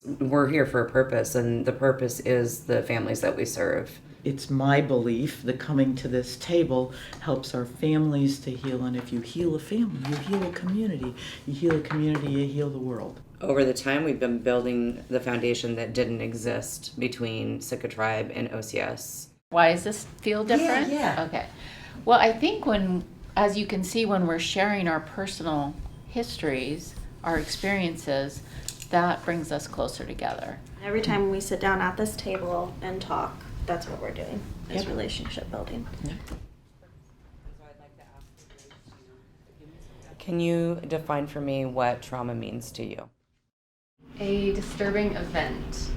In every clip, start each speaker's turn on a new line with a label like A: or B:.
A: We're here for a purpose, and the purpose is the families that we serve.
B: It's my belief that coming to this table helps our families to heal, and if you heal a family, you heal a community. You heal a community, you heal the world.
A: Over the time, we've been building the foundation that didn't exist between Sitka Tribe and OCS.
C: Why does this feel different?
B: Yeah.
C: Okay. Well, I think as you can see, when we're sharing our personal histories, our experiences, that brings us closer together.
D: Every time we sit down at this table and talk, that's what we're doing, is relationship building.
A: Can you define for me what trauma means to you?
E: A disturbing event.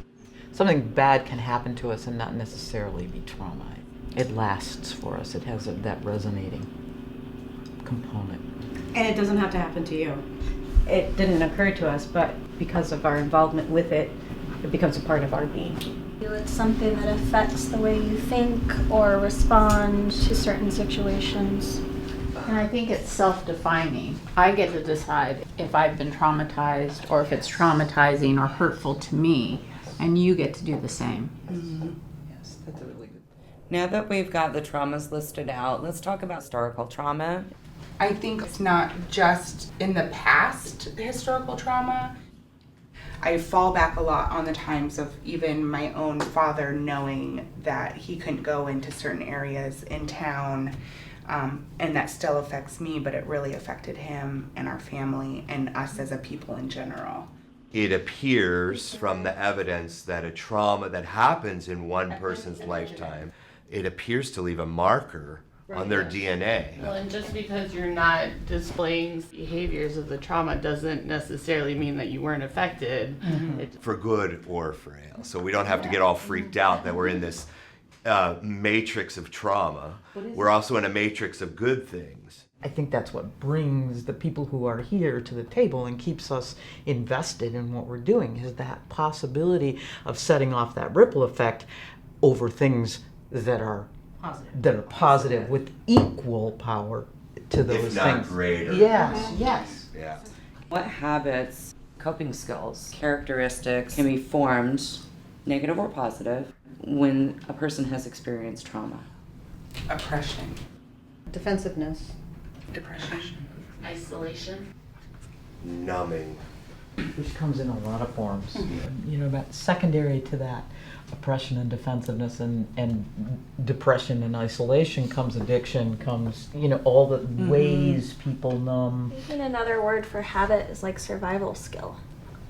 B: Something bad can happen to us and not necessarily be trauma. It lasts for us. It has that resonating component.
F: And it doesn't have to happen to you. It didn't occur to us, but because of our involvement with it, it becomes a part of our being.
D: It's something that affects the way you think or respond to certain situations.
C: And I think it's self-defining. I get to decide if I've been traumatized or if it's traumatizing or hurtful to me, and you get to do the same.
B: Mm-hmm. Yes, that's a really good.
A: Now that we've got the traumas listed out, let's talk about historical trauma.
G: I think it's not just in the past historical trauma. I fall back a lot on the times of even my own father knowing that he couldn't go into certain areas in town, and that still affects me, but it really affected him and our family and us as a people in general.
H: It appears from the evidence that a trauma that happens in one person's lifetime, it appears to leave a marker on their DNA.
I: Well, and just because you're not displaying behaviors of the trauma doesn't necessarily mean that you weren't affected.
H: Mm-hmm. For good or for ill. So we don't have to get all freaked out that we're in this matrix of trauma. We're also in a matrix of good things.
B: I think that's what brings the people who are here to the table and keeps us invested in what we're doing, is that possibility of setting off that ripple effect over things that are positive with equal power to those
H: If not
B: things.
H: greater.
B: Yes, yes.
H: Yeah.
A: What habits, coping skills, characteristics can be formed, negative or positive, when a person has experienced trauma?
G: Oppression,
F: Defensiveness.
G: depression.
C: Isolation.
H: Numbing.
B: Which comes in a lot of forms. You know, about secondary to that oppression and defensiveness and depression and isolation comes addiction, comes, you know, all the ways people numb.
D: Even another word for habit is like survival skill.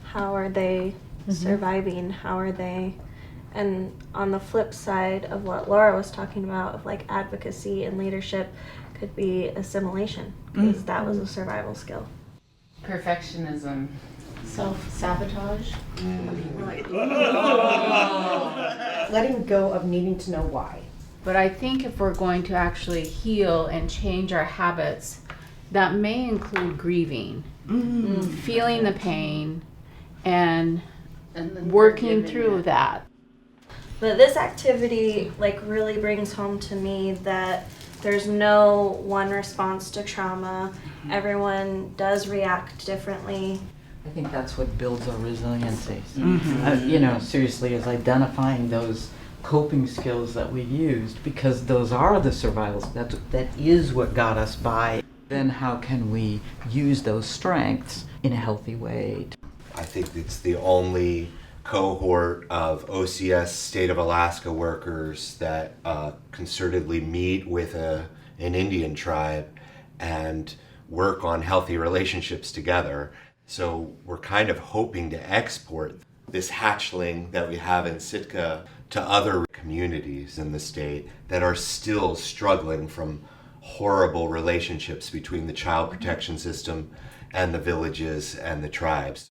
D: How are they surviving? How are they? And on the flip side of what Laura was talking about, of like advocacy and leadership, could be assimilation, because that was a survival skill.
I: Perfectionism.
C: Self-sabotage.
F: Letting go of needing to know why.
C: But I think if we're going to actually heal and change our habits, that may include grieving, feeling the pain, and
I: then
C: working
I: forgiving
C: through
I: it.
C: that.
D: But this activity like really brings home to me that there's no one response to trauma. Everyone does react differently.
B: I think that's what builds our resiliency. You know, seriously, is identifying those coping skills that we used, because those are the survivals. That is what got us by. Then how can we use those strengths in a healthy way?
H: I think it's the only cohort of OCS State of Alaska workers that concertedly meet with an Indian tribe and work on healthy relationships together. So we're kind of hoping to export this hatchling that we have in Sitka to other communities in the state that are still struggling from horrible relationships between the child protection system and the villages and the tribes.